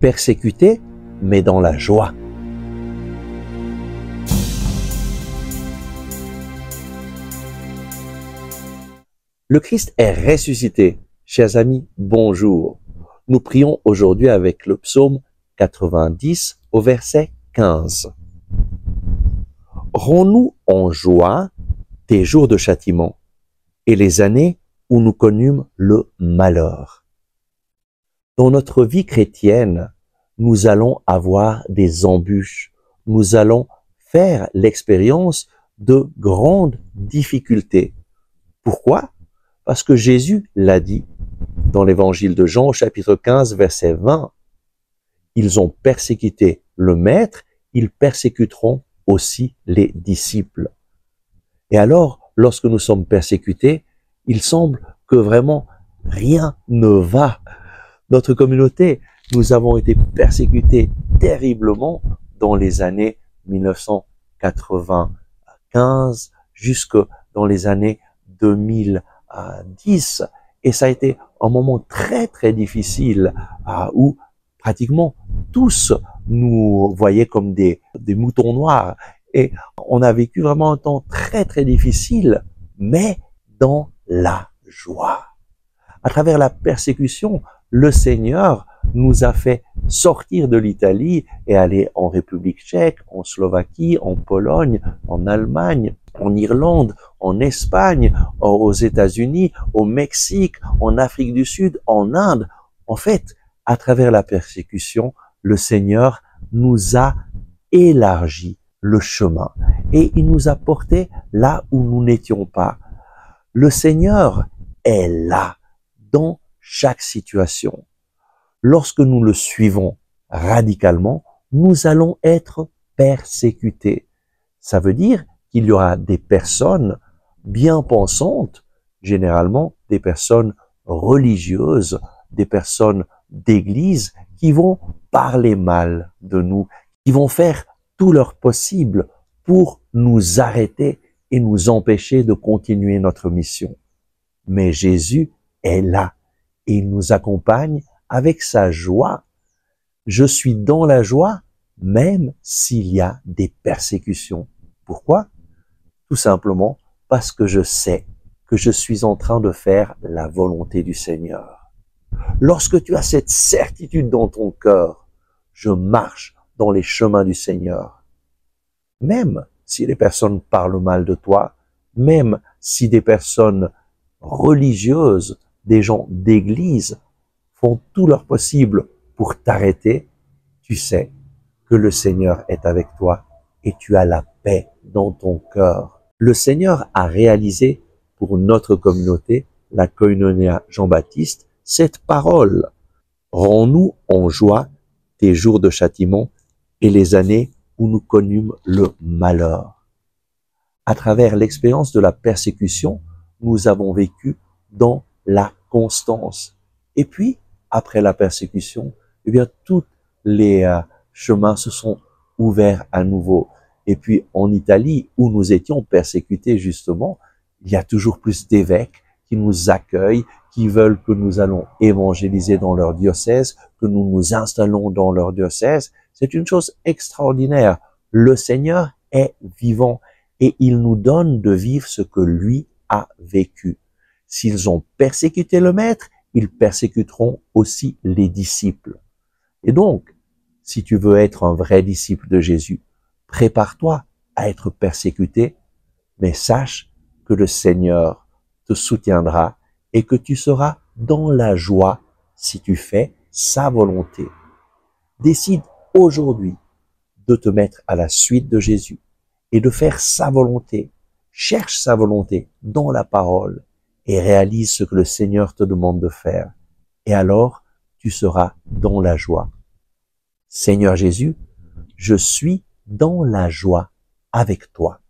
persécuté, mais dans la joie. Le Christ est ressuscité. Chers amis, bonjour. Nous prions aujourd'hui avec le psaume 90 au verset 15. Rends-nous en joie tes jours de châtiment et les années où nous connûmes le malheur. Dans notre vie chrétienne, nous allons avoir des embûches. Nous allons faire l'expérience de grandes difficultés. Pourquoi? Parce que Jésus l'a dit dans l'évangile de Jean au chapitre 15, verset 20. Ils ont persécuté le Maître, ils persécuteront aussi les disciples. Et alors, lorsque nous sommes persécutés, il semble que vraiment rien ne va. Notre communauté, nous avons été persécutés terriblement dans les années 1995 jusque dans les années 2010. Et ça a été un moment très très difficile où pratiquement tous nous voyaient comme des moutons noirs. Et on a vécu vraiment un temps très très difficile, mais dans la joie. À travers la persécution, le Seigneur nous a fait sortir de l'Italie et aller en République tchèque, en Slovaquie, en Pologne, en Allemagne, en Irlande, en Espagne, aux États-Unis, au Mexique, en Afrique du Sud, en Inde. En fait, à travers la persécution, le Seigneur nous a élargi le chemin et il nous a portés là où nous n'étions pas. Le Seigneur est là dans chaque situation. Lorsque nous le suivons radicalement, nous allons être persécutés. Ça veut dire qu'il y aura des personnes bien pensantes, généralement des personnes religieuses, des personnes d'église, qui vont parler mal de nous, qui vont faire tout leur possible pour nous arrêter et nous empêcher de continuer notre mission. Mais Jésus est là et il nous accompagne avec sa joie. Je suis dans la joie même s'il y a des persécutions. Pourquoi? Tout simplement parce que je sais que je suis en train de faire la volonté du Seigneur. Lorsque tu as cette certitude dans ton cœur, je marche dans les chemins du Seigneur. Même si les personnes parlent mal de toi, même si des personnes religieuses, des gens d'église font tout leur possible pour t'arrêter, tu sais que le Seigneur est avec toi et tu as la paix dans ton cœur. Le Seigneur a réalisé pour notre communauté, la Koinonia Jean-Baptiste, cette parole. Rends-nous en joie tes jours de châtiment et les années où nous connûmes le malheur. À travers l'expérience de la persécution, nous avons vécu dans la constance. Et puis, après la persécution, eh bien, tous les chemins se sont ouverts à nouveau. Et puis, en Italie, où nous étions persécutés justement, il y a toujours plus d'évêques qui nous accueillent, qui veulent que nous allons évangéliser dans leur diocèse, que nous nous installons dans leur diocèse. C'est une chose extraordinaire. Le Seigneur est vivant et il nous donne de vivre ce que lui a vécu. S'ils ont persécuté le Maître, ils persécuteront aussi les disciples. Et donc, si tu veux être un vrai disciple de Jésus, prépare-toi à être persécuté, mais sache que le Seigneur te soutiendra et que tu seras dans la joie si tu fais sa volonté. Décide aujourd'hui de te mettre à la suite de Jésus et de faire sa volonté. Cherche sa volonté dans la parole et réalise ce que le Seigneur te demande de faire. Et alors, tu seras dans la joie. Seigneur Jésus, je suis dans la joie avec toi.